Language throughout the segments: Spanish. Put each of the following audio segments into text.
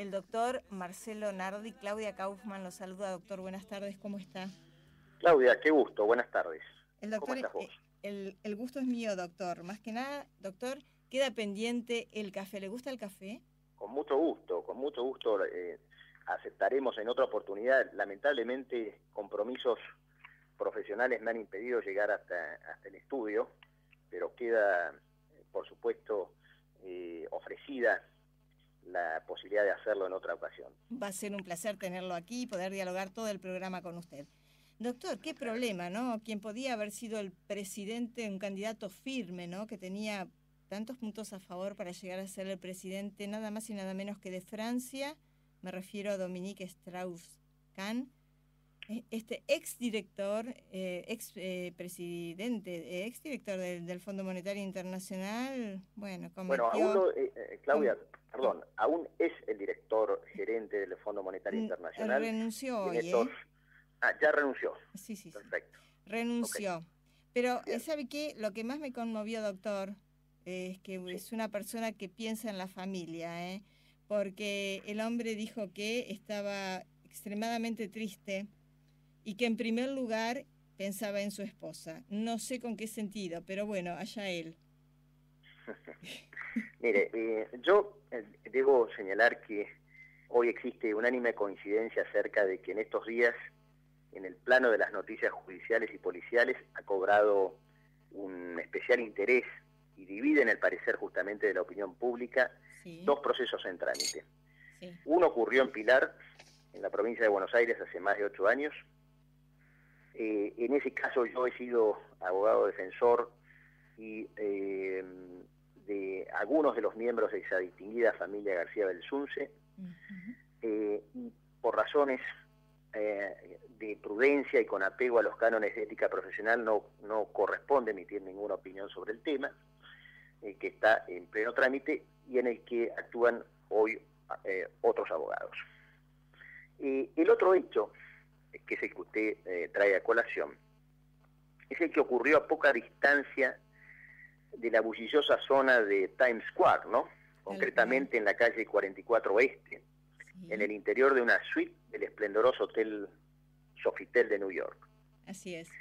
el doctor Marcelo Nardi. Claudia Kaufman lo saluda. Doctor, buenas tardes, ¿cómo está? Claudia, qué gusto, buenas tardes. El doctor, ¿Cómo estás vos? El gusto es mío, doctor. Más que nada, doctor, queda pendiente el café. ¿Le gusta el café? Con mucho gusto aceptaremos en otra oportunidad. Lamentablemente, compromisos profesionales me han impedido llegar hasta el estudio, pero queda, por supuesto, ofrecida la posibilidad de hacerlo en otra ocasión. Va a ser un placer tenerlo aquí y poder dialogar todo el programa con usted. Doctor, qué problema, ¿no? Quien podía haber sido el presidente, un candidato firme, ¿no? Que tenía tantos puntos a favor para llegar a ser el presidente, nada más y nada menos que de Francia, me refiero a Dominique Strauss-Kahn, este exdirector, exdirector del Fondo Monetario Internacional, bueno, cometió... Bueno, Claudia, perdón, aún es el director gerente del Fondo Monetario Internacional. Renunció hoy, ya renunció. Sí. Perfecto. Renunció. Okay. Pero, ¿sabe qué? Lo que más me conmovió, doctor, es que es una persona que piensa en la familia, porque el hombre dijo que estaba extremadamente triste y que en primer lugar pensaba en su esposa. No sé con qué sentido, pero bueno, allá él. Mire, yo debo señalar que hoy existe unánime coincidencia acerca de que en estos días, en el plano de las noticias judiciales y policiales, ha cobrado un especial interés y divide en el parecer justamente de la opinión pública dos procesos en trámite. Sí. Uno ocurrió en Pilar, en la provincia de Buenos Aires, hace más de 8 años. En ese caso yo he sido abogado defensor y de algunos de los miembros de esa distinguida familia García Belsunce, y por razones de prudencia y con apego a los cánones de ética profesional no corresponde emitir ninguna opinión sobre el tema, que está en pleno trámite y en el que actúan hoy otros abogados. El otro hecho, que es el que usted trae a colación, es el que ocurrió a poca distancia de la bulliciosa zona de Times Square, ¿no? Concretamente en la calle 44 Oeste, en el interior de una suite del esplendoroso Hotel Sofitel de New York. Así es.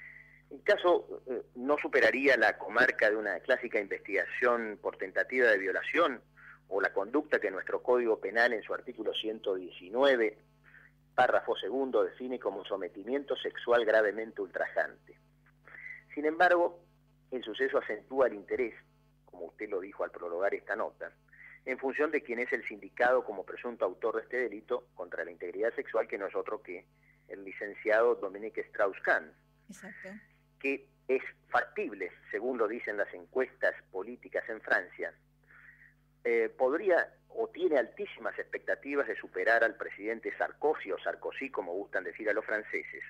El caso no superaría la comarca de una clásica investigación por tentativa de violación o la conducta que nuestro Código Penal en su artículo 119, párrafo segundo, define como sometimiento sexual gravemente ultrajante. Sin embargo, el suceso acentúa el interés, como usted lo dijo al prologar esta nota, en función de quien es el sindicado como presunto autor de este delito contra la integridad sexual, que no es otro que el licenciado Dominique Strauss-Kahn. Exacto. Que es factible, según lo dicen las encuestas políticas en Francia, podría o tiene altísimas expectativas de superar al presidente Sarkozy, o Sarkozy como gustan decir a los franceses,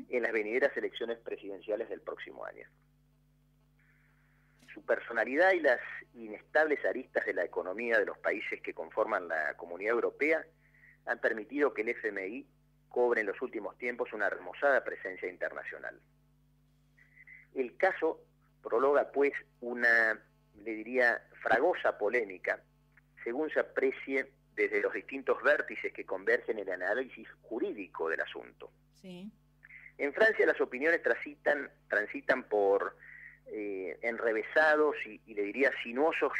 en las venideras elecciones presidenciales del próximo año. Su personalidad y las inestables aristas de la economía de los países que conforman la Comunidad Europea han permitido que el FMI cobre en los últimos tiempos una remozada presencia internacional. El caso prologa, pues, una, le diría, fragosa polémica, según se aprecie desde los distintos vértices que convergen en el análisis jurídico del asunto. Sí. En Francia las opiniones transitan por enrevesados y le diría sinuosos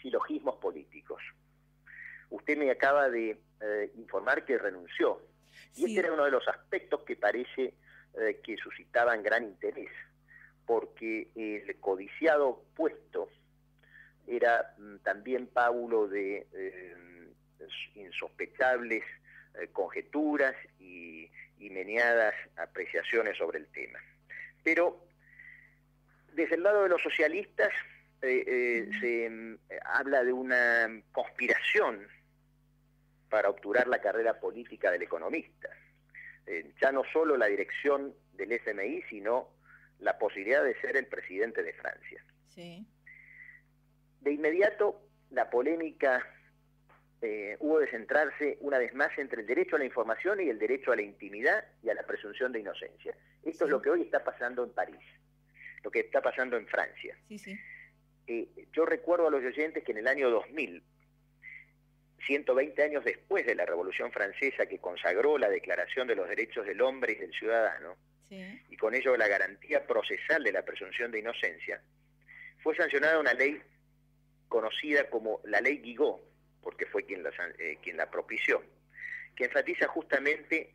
silogismos políticos. Usted me acaba de informar que renunció, y este era uno de los aspectos que parece que suscitaban gran interés, porque el codiciado puesto era también pábulo de insospechables conjeturas y meneadas apreciaciones sobre el tema. Pero desde el lado de los socialistas se habla de una conspiración para obturar la carrera política del economista. Ya no solo la dirección del FMI, sino la posibilidad de ser el presidente de Francia. Sí. De inmediato, la polémica hubo de centrarse una vez más entre el derecho a la información y el derecho a la intimidad y a la presunción de inocencia. Esto es lo que hoy está pasando en París, lo que está pasando en Francia. Sí. Yo recuerdo a los oyentes que en el año 2000 120 años después de la Revolución Francesa, que consagró la Declaración de los Derechos del Hombre y del Ciudadano, Sí. y con ello la garantía procesal de la presunción de inocencia, fue sancionada una ley conocida como la Ley Guigó, porque fue quien la propició, que enfatiza justamente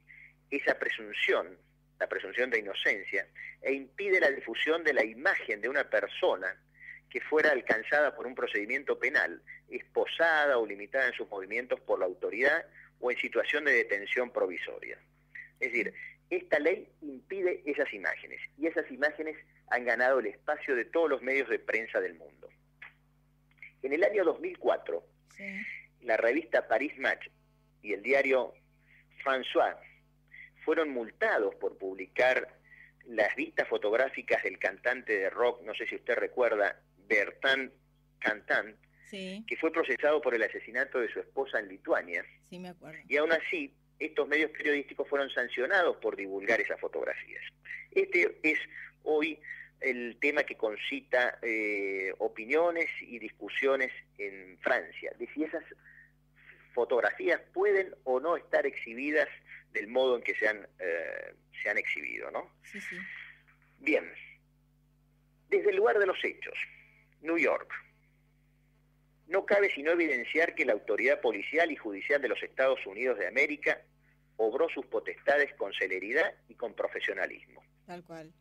esa presunción, la presunción de inocencia, e impide la difusión de la imagen de una persona que fuera alcanzada por un procedimiento penal, esposada o limitada en sus movimientos por la autoridad o en situación de detención provisoria. Es decir, esta ley impide esas imágenes, y esas imágenes han ganado el espacio de todos los medios de prensa del mundo. En el año 2004, Sí. la revista Paris Match y el diario François fueron multados por publicar las vistas fotográficas del cantante de rock, no sé si usted recuerda, Bertrand Cantat, Sí. que fue procesado por el asesinato de su esposa en Lituania. Sí, me acuerdo. Y aún así, estos medios periodísticos fueron sancionados por divulgar esas fotografías. Este es hoy el tema que concita opiniones y discusiones en Francia, de si esas fotografías pueden o no estar exhibidas del modo en que se han exhibido, ¿no? Sí, sí. Bien, desde el lugar de los hechos, New York. No cabe sino evidenciar que la autoridad policial y judicial de los Estados Unidos de América obró sus potestades con celeridad y con profesionalismo. Tal cual.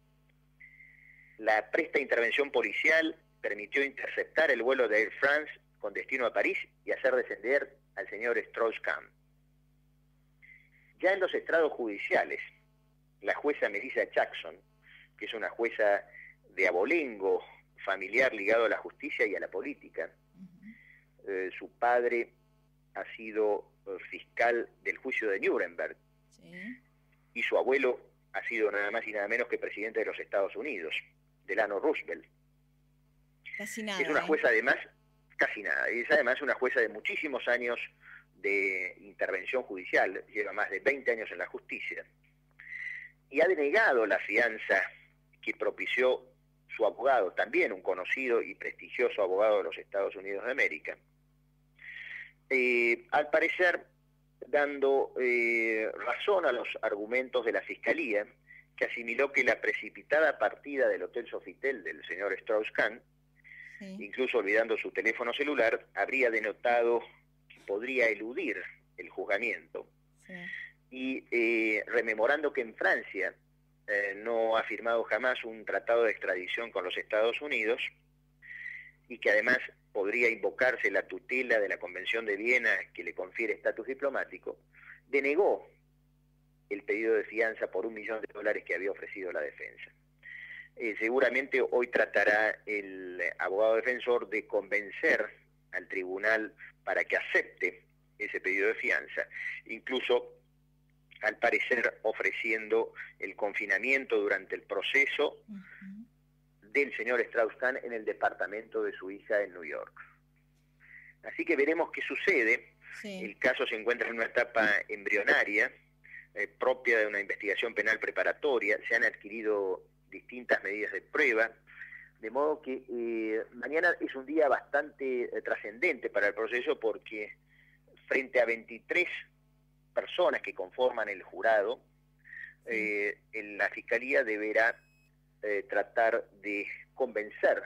La presta intervención policial permitió interceptar el vuelo de Air France con destino a París y hacer descender al señor Strauss-Kahn. Ya en los estrados judiciales, la jueza Melissa Jackson, que es una jueza de abolengo familiar ligado a la justicia y a la política, su padre ha sido fiscal del juicio de Nuremberg, Sí. y su abuelo ha sido nada más y nada menos que presidente de los Estados Unidos, Delano Roosevelt. Casi nada. Es una jueza además, casi nada, es además una jueza de muchísimos años de intervención judicial, lleva más de 20 años en la justicia, y ha denegado la fianza que propició su abogado, también un conocido y prestigioso abogado de los Estados Unidos de América, al parecer dando razón a los argumentos de la Fiscalía, que asimiló que la precipitada partida del Hotel Sofitel del señor Strauss-Kahn, Sí. incluso olvidando su teléfono celular, habría denotado que podría eludir el juzgamiento. Sí. Y rememorando que en Francia no ha firmado jamás un tratado de extradición con los Estados Unidos, y que además podría invocarse la tutela de la Convención de Viena que le confiere estatus diplomático, denegó el pedido de fianza por $1 millón que había ofrecido la defensa. Seguramente hoy tratará el abogado defensor de convencer al tribunal para que acepte ese pedido de fianza, incluso al parecer ofreciendo el confinamiento durante el proceso del señor Strauss-Kahn en el departamento de su hija en New York. Así que veremos qué sucede. Sí. El caso se encuentra en una etapa embrionaria, propia de una investigación penal preparatoria. Se han adquirido distintas medidas de prueba, de modo que mañana es un día bastante trascendente para el proceso, porque frente a 23 personas que conforman el jurado, la Fiscalía deberá tratar de convencer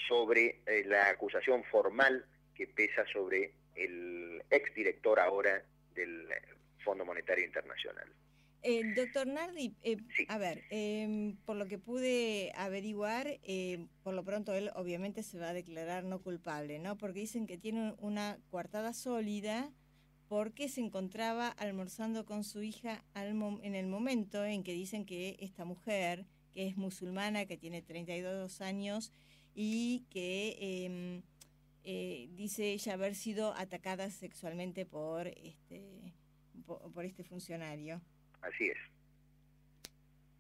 sobre la acusación formal que pesa sobre el exdirector ahora del Fondo Monetario Internacional. Doctor Nardi, Sí. a ver, por lo que pude averiguar, por lo pronto él obviamente se va a declarar no culpable, ¿no? Porque dicen que tiene una coartada sólida porque se encontraba almorzando con su hija en el momento en que dicen que esta mujer, que es musulmana, que tiene 32 años y que dice ella haber sido atacada sexualmente por este funcionario. Así es.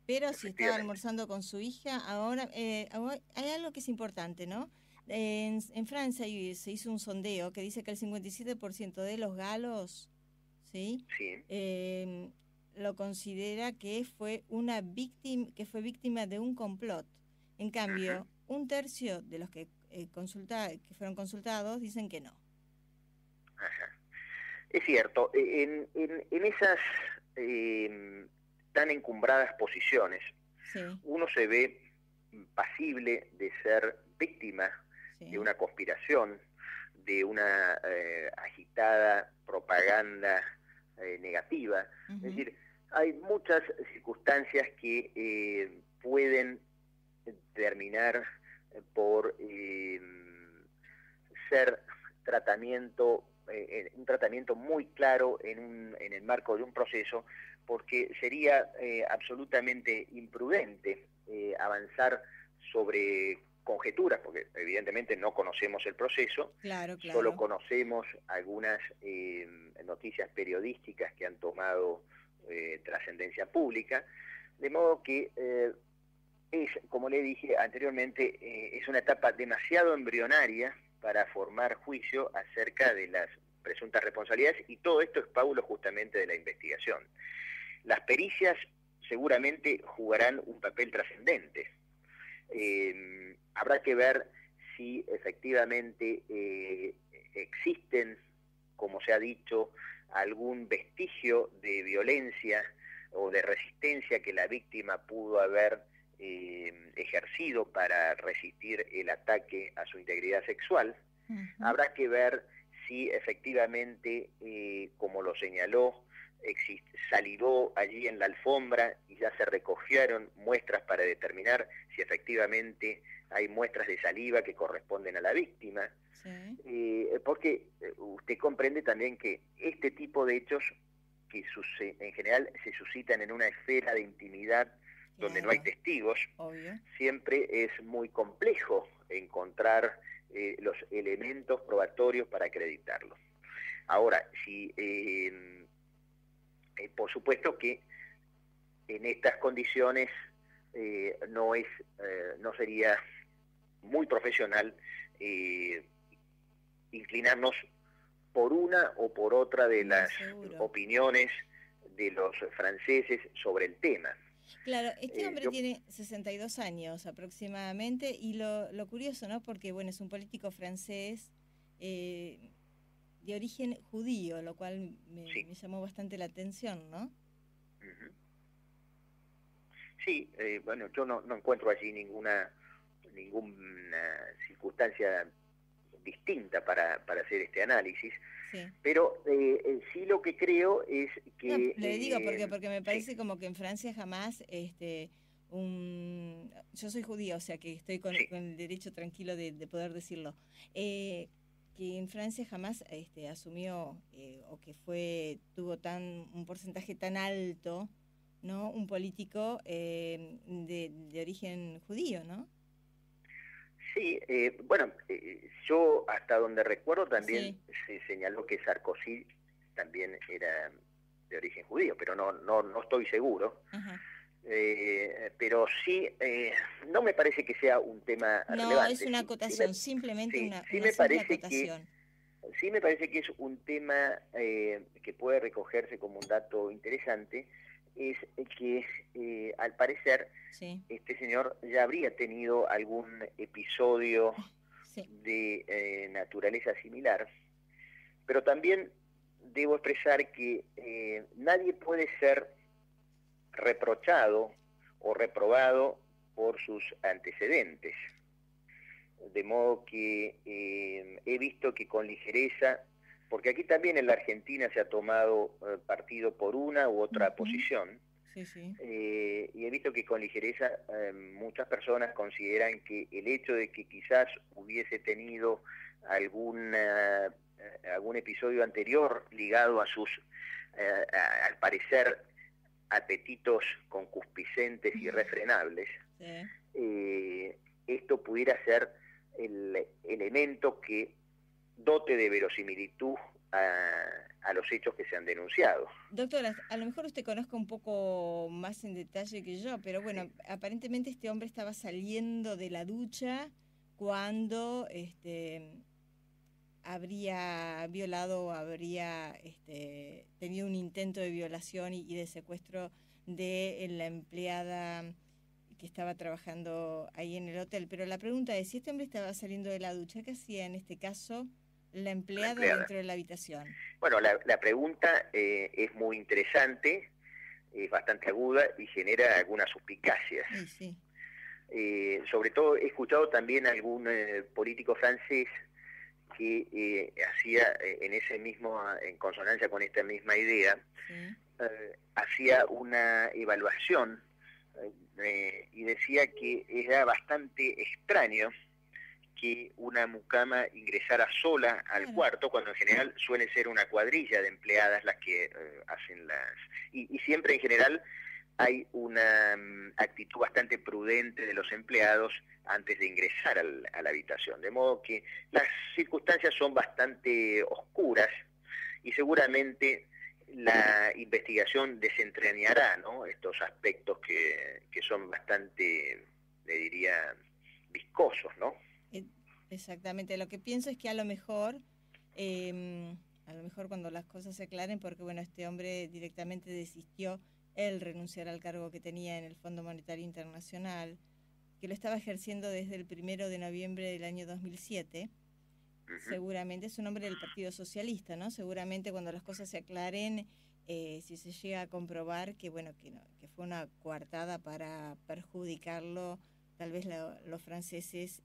Pero si estaba almorzando con su hija, ahora hay algo que es importante, ¿no? En Francia se hizo un sondeo que dice que el 57% de los galos, ¿sí? Sí. Lo considera que fue fue víctima de un complot. En cambio, un tercio de los que fueron consultados dicen que no. Ajá. Es cierto, en esas tan encumbradas posiciones, Sí, uno se ve pasible de ser víctima sí. de una conspiración, de una agitada propaganda negativa. Es Ujú. decir, hay muchas circunstancias que pueden terminar por ser un tratamiento muy claro en el marco de un proceso, porque sería absolutamente imprudente avanzar sobre conjeturas, porque evidentemente no conocemos el proceso, Claro, solo claro. conocemos algunas noticias periodísticas que han tomado trascendencia pública, de modo que es, como le dije anteriormente, es una etapa demasiado embrionaria para formar juicio acerca de las presuntas responsabilidades, y todo esto es paulo justamente de la investigación. Las pericias seguramente jugarán un papel trascendente. Habrá que ver si efectivamente existen, como se ha dicho, algún vestigio de violencia o de resistencia que la víctima pudo haber ejercido para resistir el ataque a su integridad sexual. Ujú. Habrá que ver si efectivamente, como lo señaló, salivó allí en la alfombra y ya se recogieron muestras para determinar si efectivamente hay muestras de saliva que corresponden a la víctima. Sí. Porque usted comprende también que este tipo de hechos que en general se suscitan en una esfera de intimidad donde no hay Claro, testigos, obvio. siempre es muy complejo encontrar los elementos probatorios para acreditarlo. Ahora, si por supuesto que en estas condiciones no sería muy profesional inclinarnos por una o por otra de No, las seguro. opiniones de los franceses sobre el tema. Claro, este hombre Yo tiene 62 años aproximadamente y lo curioso, ¿no? Porque, bueno, es un político francés eh, de origen judío, lo cual sí, me llamó bastante la atención, ¿no? uh-huh. Sí, bueno, yo no encuentro allí ninguna circunstancia distinta para hacer este análisis, Sí. pero sí lo que creo es No, que le digo porque me sí, parece como que en Francia jamás yo soy judía, o sea que estoy sí, con el derecho tranquilo de poder decirlo. Eh, que en Francia jamás asumió o que tuvo un porcentaje tan alto, ¿no? Un político de origen judío, ¿no? sí, bueno, yo hasta donde recuerdo también Sí. se señaló que Sarkozy también era de origen judío, pero no estoy seguro. Ajá. Pero sí, no me parece que sea un tema No, es relevante. una acotación, simplemente Sí una me simple parece que acotación. sí me parece que es un tema que puede recogerse como un dato interesante, es que al parecer Sí, este señor ya habría tenido algún episodio sí. de naturaleza similar, pero también debo expresar que nadie puede ser reprochado o reprobado por sus antecedentes. De modo que he visto que con ligereza, porque aquí también en la Argentina se ha tomado partido por una u otra Ujú. posición, Sí, sí. y he visto que con ligereza muchas personas consideran que el hecho de que quizás hubiese tenido algún episodio anterior ligado a sus, al parecer, apetitos concupiscentes y irrefrenables, Sí. eh, esto pudiera ser el elemento que dote de verosimilitud a los hechos que se han denunciado. Doctora, a lo mejor usted conozca un poco más en detalle que yo, pero Sí. bueno, aparentemente este hombre estaba saliendo de la ducha cuando habría violado o habría tenido un intento de violación y de secuestro de la empleada que estaba trabajando ahí en el hotel. Pero la pregunta es, si este hombre estaba saliendo de la ducha, ¿qué hacía en este caso la empleada dentro de la habitación. Bueno, la pregunta es muy interesante, es bastante aguda y genera algunas suspicacias. Sí. Sobre todo he escuchado también a algún político francés que hacía en consonancia con esta misma idea, hacía una evaluación y decía que era bastante extraño que una mucama ingresara sola al cuarto, cuando en general suele ser una cuadrilla de empleadas las que hacen las... Y siempre en general hay una actitud bastante prudente de los empleados antes de ingresar a la habitación, de modo que las circunstancias son bastante oscuras y seguramente la investigación desentrañará, ¿no?, estos aspectos que son bastante, le diría, viscosos, ¿no? Exactamente, lo que pienso es que a lo mejor cuando las cosas se aclaren, porque bueno, este hombre directamente desistió él renunciar al cargo que tenía en el Fondo Monetario Internacional, que lo estaba ejerciendo desde el 1 de noviembre del año 2007, seguramente es un hombre del Partido Socialista, ¿no? Seguramente cuando las cosas se aclaren, si se llega a comprobar que bueno, que fue una coartada para perjudicarlo, tal vez los franceses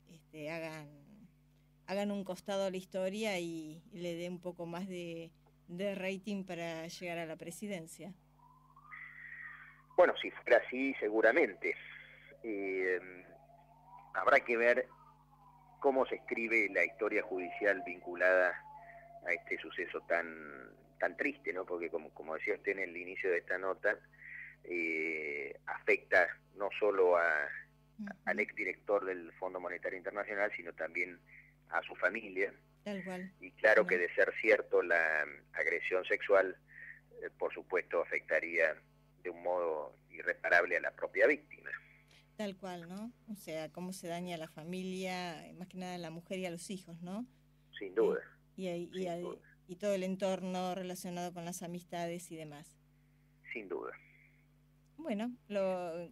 hagan un costado a la historia y le dé un poco más de rating para llegar a la presidencia. Bueno, si fuera así, seguramente. Habrá que ver cómo se escribe la historia judicial vinculada a este suceso tan triste, ¿no? Porque como decía usted en el inicio de esta nota, afecta no solo al exdirector del Fondo Monetario Internacional, sino también a su familia. Tal cual. Y claro que de ser cierto la agresión sexual, por supuesto afectaría de un modo irreparable a la propia víctima. Tal cual, ¿no? O sea, cómo se daña a la familia, más que nada a la mujer y a los hijos, ¿no? Sin duda. Y todo el entorno relacionado con las amistades y demás. Sin duda. Bueno,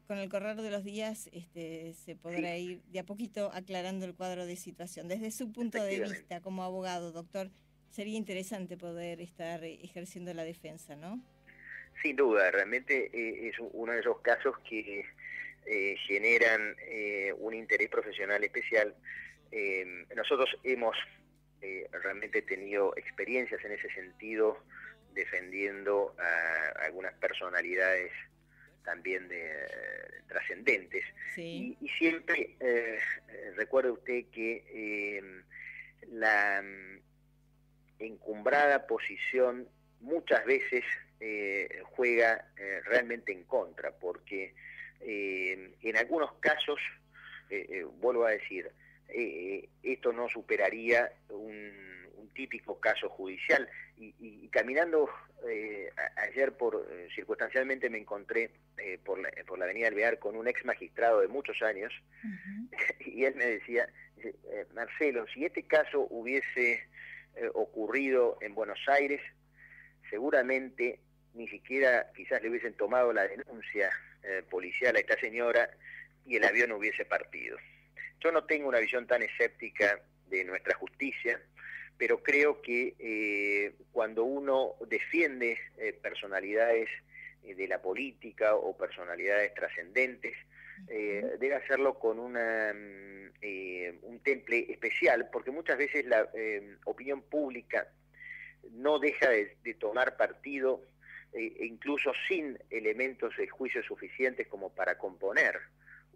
con el correr de los días se podrá ir de a poquito aclarando el cuadro de situación. Desde su punto de vista como abogado, doctor, sería interesante poder estar ejerciendo la defensa, ¿no? Sin duda, realmente es uno de esos casos que generan un interés profesional especial. Nosotros hemos realmente tenido experiencias en ese sentido, defendiendo a algunas personalidades también trascendentes. Sí. Y siempre recuerde usted que la encumbrada posición muchas veces juega realmente en contra, porque en algunos casos, vuelvo a decir, esto no superaría un típico caso judicial, y caminando ayer circunstancialmente me encontré por la avenida Alvear con un ex magistrado de muchos años, y él me decía, Marcelo, si este caso hubiese ocurrido en Buenos Aires, seguramente ni siquiera quizás le hubiesen tomado la denuncia policial a esta señora y el avión hubiese partido. Yo no tengo una visión tan escéptica de nuestra justicia, pero creo que cuando uno defiende personalidades de la política o personalidades trascendentes, debe hacerlo con un temple especial, porque muchas veces la opinión pública no deja de tomar partido, incluso sin elementos de juicio suficientes como para componer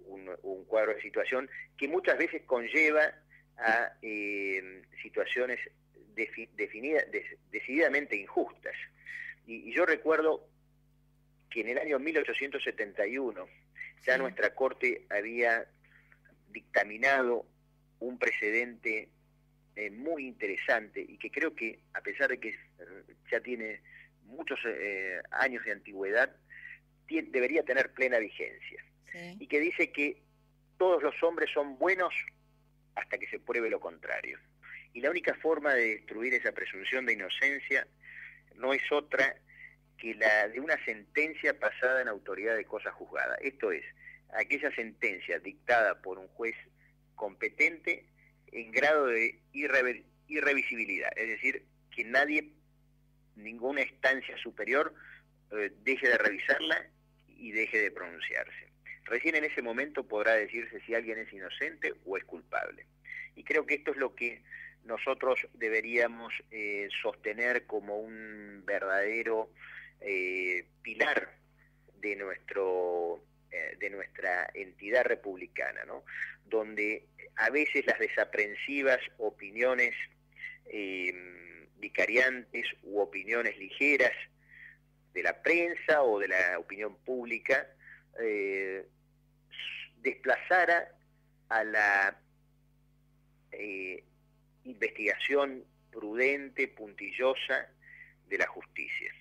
un cuadro de situación que muchas veces conlleva a situaciones decididamente injustas. Y yo recuerdo que en el año 1871 ya nuestra Corte había dictaminado un precedente muy interesante, y que creo que, a pesar de que ya tiene muchos años de antigüedad, debería tener plena vigencia. Sí. Y que dice que todos los hombres son buenos hasta que se pruebe lo contrario. Y la única forma de destruir esa presunción de inocencia no es otra que la de una sentencia pasada en autoridad de cosa juzgada. Esto es, aquella sentencia dictada por un juez competente en grado de irrevisibilidad, es decir, que nadie, ninguna instancia superior deje de revisarla y deje de pronunciarse. Recién en ese momento podrá decirse si alguien es inocente o es culpable. Y creo que esto es lo que nosotros deberíamos sostener como un verdadero pilar de nuestra entidad republicana, ¿no? Donde a veces las desaprensivas opiniones vicariantes u opiniones ligeras de la prensa o de la opinión pública desplazara a la investigación prudente, puntillosa de la justicia.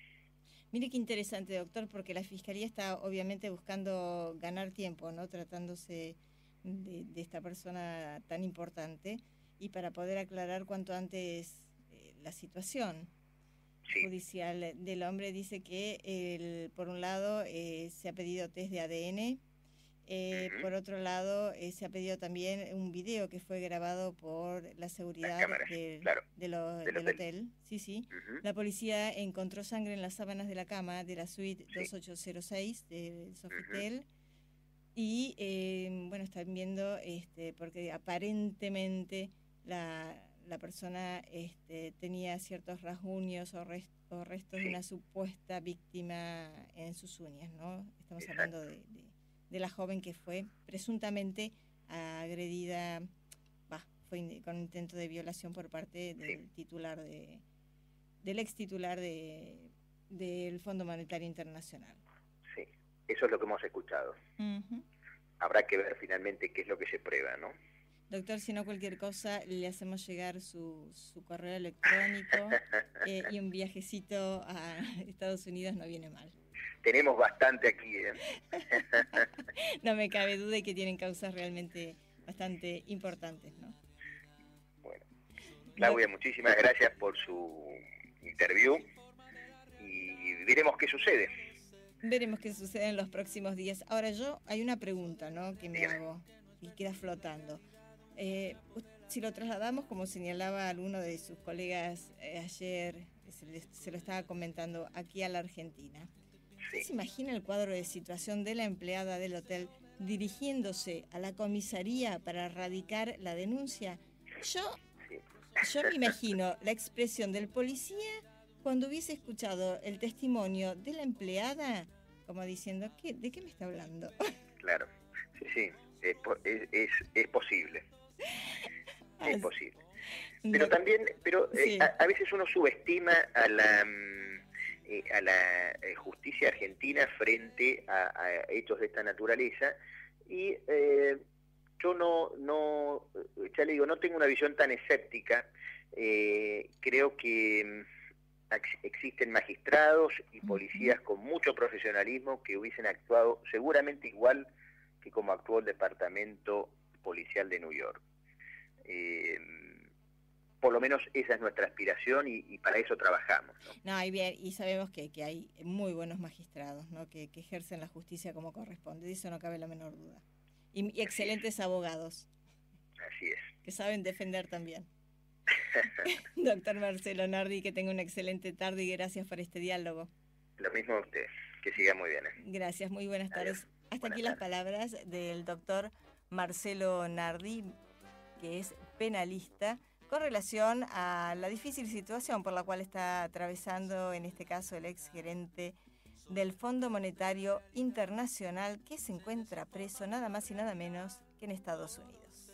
Mire qué interesante, doctor, porque la Fiscalía está obviamente buscando ganar tiempo, ¿no? Tratándose de esta persona tan importante y para poder aclarar cuanto antes la situación judicial del hombre. Dice que por un lado se ha pedido test de ADN, por otro lado se ha pedido también un video que fue grabado por la seguridad del hotel. Sí. La policía encontró sangre en las sábanas de la cama de la suite 2806 del Sofitel. Y bueno, están viendo porque aparentemente la persona tenía ciertos rasguños o restos de una supuesta víctima en sus uñas, ¿no? Estamos hablando de la joven que fue presuntamente agredida, fue con intento de violación por parte del titular del ex titular del Fondo Monetario Internacional. Sí, eso es lo que hemos escuchado. Habrá que ver finalmente qué es lo que se prueba, ¿no? Doctor, si no cualquier cosa, le hacemos llegar su correo electrónico y un viajecito a Estados Unidos no viene mal. Tenemos bastante aquí, ¿eh? No me cabe duda de que tienen causas realmente bastante importantes, ¿no? Bueno, Claudia, muchísimas gracias por su interview y veremos qué sucede. Veremos qué sucede en los próximos días. Ahora hay una pregunta, ¿no?, que me hago y queda flotando. Si lo trasladamos, como señalaba alguno de sus colegas ayer, se lo estaba comentando, aquí a la Argentina. ¿Se imagina el cuadro de situación de la empleada del hotel dirigiéndose a la comisaría para radicar la denuncia? Yo me imagino la expresión del policía cuando hubiese escuchado el testimonio de la empleada, como diciendo, ¿de qué me está hablando? Claro, sí, es posible. Es posible. Pero también, a veces uno subestima a la justicia argentina frente a hechos de esta naturaleza y yo ya le digo, no tengo una visión tan escéptica. Creo que existen magistrados y policías con mucho profesionalismo que hubiesen actuado seguramente igual que como actuó el Departamento Policial de New York. Por lo menos esa es nuestra aspiración y para eso trabajamos, ¿no? Y sabemos que hay muy buenos magistrados, ¿no?, que ejercen la justicia como corresponde, de eso no cabe la menor duda. Y excelentes abogados. Así es. Que saben defender también. Doctor Marcelo Nardi, que tenga una excelente tarde y gracias por este diálogo. Lo mismo a usted, que siga muy bien. Gracias, muy buenas tardes. Adiós. Hasta aquí las palabras del doctor Marcelo Nardi, que es penalista, con relación a la difícil situación por la cual está atravesando, en este caso, el exgerente del Fondo Monetario Internacional, que se encuentra preso nada más y nada menos que en Estados Unidos.